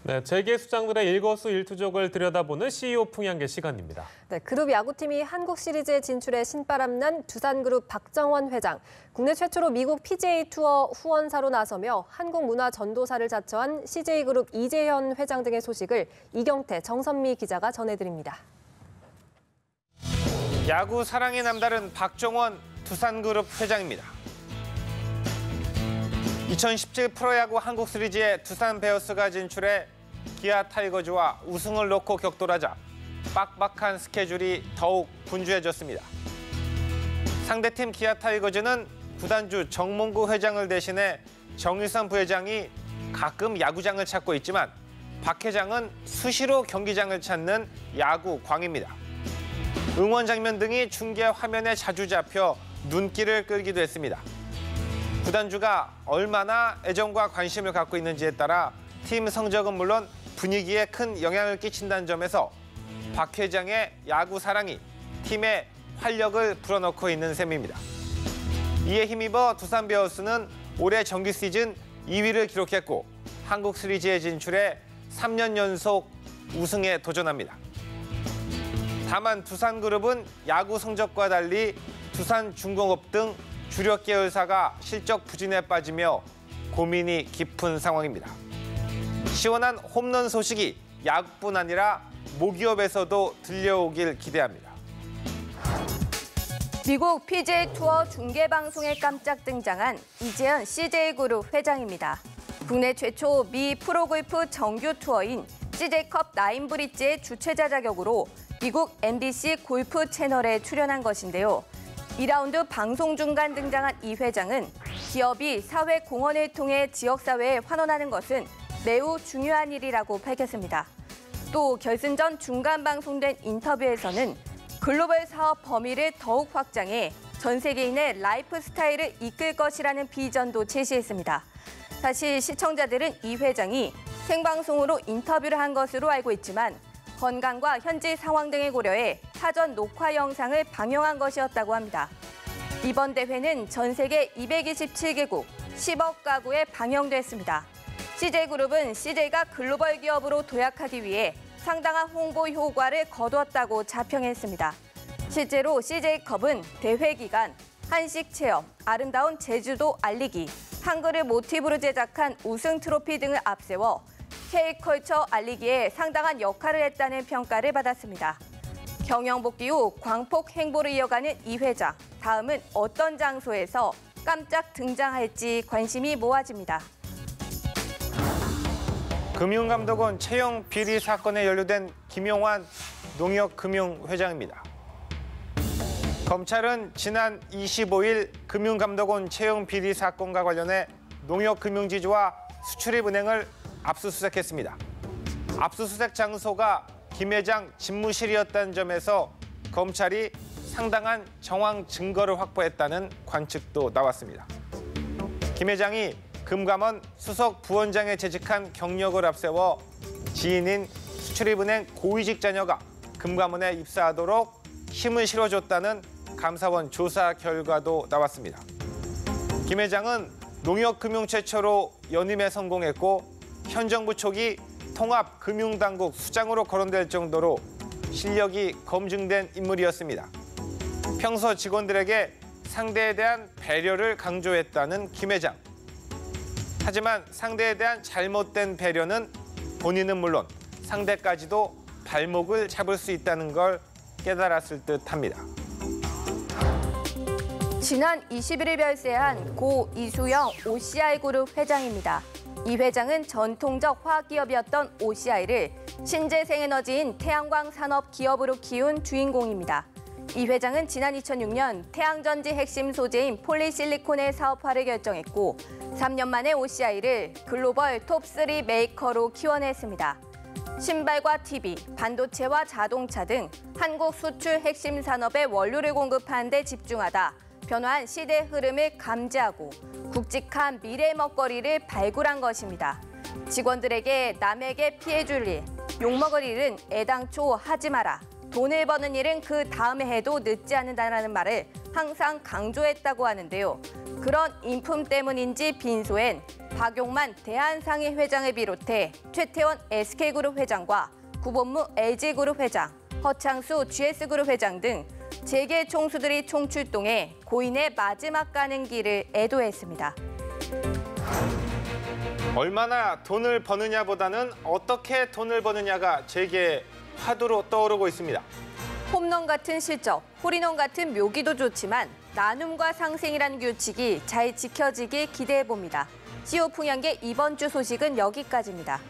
네, 재계 수장들의 일거수일투족을 들여다보는 CEO 풍양계 시간입니다. 네, 그룹 야구팀이 한국 시리즈에 진출해 신바람난 두산그룹 박정원 회장, 국내 최초로 미국 PGA 투어 후원사로 나서며 한국 문화 전도사를 자처한 CJ그룹 이재현 회장 등의 소식을 이경태, 정선미 기자가 전해드립니다. 야구 사랑이 남다른 박정원 두산그룹 회장입니다. 2017 프로야구 한국 시리즈에 두산 베어스가 진출해 기아 타이거즈와 우승을 놓고 격돌하자 빡빡한 스케줄이 더욱 분주해졌습니다. 상대팀 기아 타이거즈는 구단주 정몽구 회장을 대신해 정일선 부회장이 가끔 야구장을 찾고 있지만 박 회장은 수시로 경기장을 찾는 야구 광입니다. 응원 장면 등이 중계 화면에 자주 잡혀 눈길을 끌기도 했습니다. 구단주가 얼마나 애정과 관심을 갖고 있는지에 따라 팀 성적은 물론 분위기에 큰 영향을 끼친다는 점에서 박 회장의 야구 사랑이 팀의 활력을 불어넣고 있는 셈입니다. 이에 힘입어 두산 베어스는 올해 정규 시즌 2위를 기록했고 한국 시리즈에 진출해 3년 연속 우승에 도전합니다. 다만 두산그룹은 야구 성적과 달리 두산중공업 등 주력 계열사가 실적 부진에 빠지며 고민이 깊은 상황입니다. 시원한 홈런 소식이 야구뿐 아니라 모기업에서도 들려오길 기대합니다. 미국 PGA 투어 중계방송에 깜짝 등장한 이재현 CJ그룹 회장입니다. 국내 최초 미 프로골프 정규 투어인 CJ컵 나인브릿지의 주최자 자격으로 미국 MBC 골프 채널에 출연한 것인데요. 2라운드 방송 중간 등장한 이 회장은 기업이 사회 공헌을 통해 지역사회에 환원하는 것은 매우 중요한 일이라고 밝혔습니다. 또 결승전 중간 방송된 인터뷰에서는 글로벌 사업 범위를 더욱 확장해 전 세계인의 라이프 스타일을 이끌 것이라는 비전도 제시했습니다. 사실 시청자들은 이 회장이 생방송으로 인터뷰를 한 것으로 알고 있지만 건강과 현지 상황 등을 고려해 사전 녹화 영상을 방영한 것이었다고 합니다. 이번 대회는 전 세계 227개국 10억 가구에 방영됐습니다. CJ그룹은 CJ가 글로벌 기업으로 도약하기 위해 상당한 홍보 효과를 거두었다고 자평했습니다. 실제로 CJ컵은 대회 기간 한식 체험, 아름다운 제주도 알리기, 한글을 모티브로 제작한 우승 트로피 등을 앞세워 K컬처 알리기에 상당한 역할을 했다는 평가를 받았습니다. 경영 복귀 후 광폭 행보를 이어가는 이 회장, 다음은 어떤 장소에서 깜짝 등장할지 관심이 모아집니다. 금융감독원 채용 비리 사건에 연루된 김용환 농협금융회장입니다. 검찰은 지난 25일 금융감독원 채용 비리 사건과 관련해 농협금융지주와 수출입은행을 압수수색했습니다. 압수수색 장소가 김 회장 집무실이었다는 점에서 검찰이 상당한 정황 증거를 확보했다는 관측도 나왔습니다. 김 회장이 금감원 수석 부원장에 재직한 경력을 앞세워 지인인 수출입은행 고위직 자녀가 금감원에 입사하도록 힘을 실어줬다는 감사원 조사 결과도 나왔습니다. 김 회장은 농협금융 최초로 연임에 성공했고 현 정부 초기 통합금융당국 수장으로 거론될 정도로 실력이 검증된 인물이었습니다. 평소 직원들에게 상대에 대한 배려를 강조했다는 김 회장. 하지만 상대에 대한 잘못된 배려는 본인은 물론 상대까지도 발목을 잡을 수 있다는 걸 깨달았을 듯합니다. 지난 21일 별세한 고 이수영 OCI그룹 회장입니다. 이 회장은 전통적 화학기업이었던 OCI를 신재생에너지인 태양광 산업 기업으로 키운 주인공입니다. 이 회장은 지난 2006년 태양전지 핵심 소재인 폴리실리콘의 사업화를 결정했고 3년 만에 OCI를 글로벌 톱3 메이커로 키워냈습니다. 신발과 TV, 반도체와 자동차 등 한국 수출 핵심 산업의 원료를 공급하는 데 집중하다 변화한 시대 흐름을 감지하고 굵직한 미래 먹거리를 발굴한 것입니다. 직원들에게 남에게 피해 줄 일, 욕먹을 일은 애당초 하지 마라. 돈을 버는 일은 그 다음에 해도 늦지 않는다는 말을 항상 강조했다고 하는데요. 그런 인품 때문인지 빈소엔 박용만 대한상해 회장을 비롯해 최태원 SK그룹 회장과 구본무 LG그룹 회장, 허창수 GS그룹 회장 등 재계 총수들이 총출동해 고인의 마지막 가는 길을 애도했습니다. 얼마나 돈을 버느냐보다는 어떻게 돈을 버느냐가 재계의 화두로 떠오르고 있습니다. 홈런 같은 실적, 홀인원 같은 묘기도 좋지만 나눔과 상생이라는 규칙이 잘 지켜지길 기대해봅니다. CEO 풍양계 이번 주 소식은 여기까지입니다.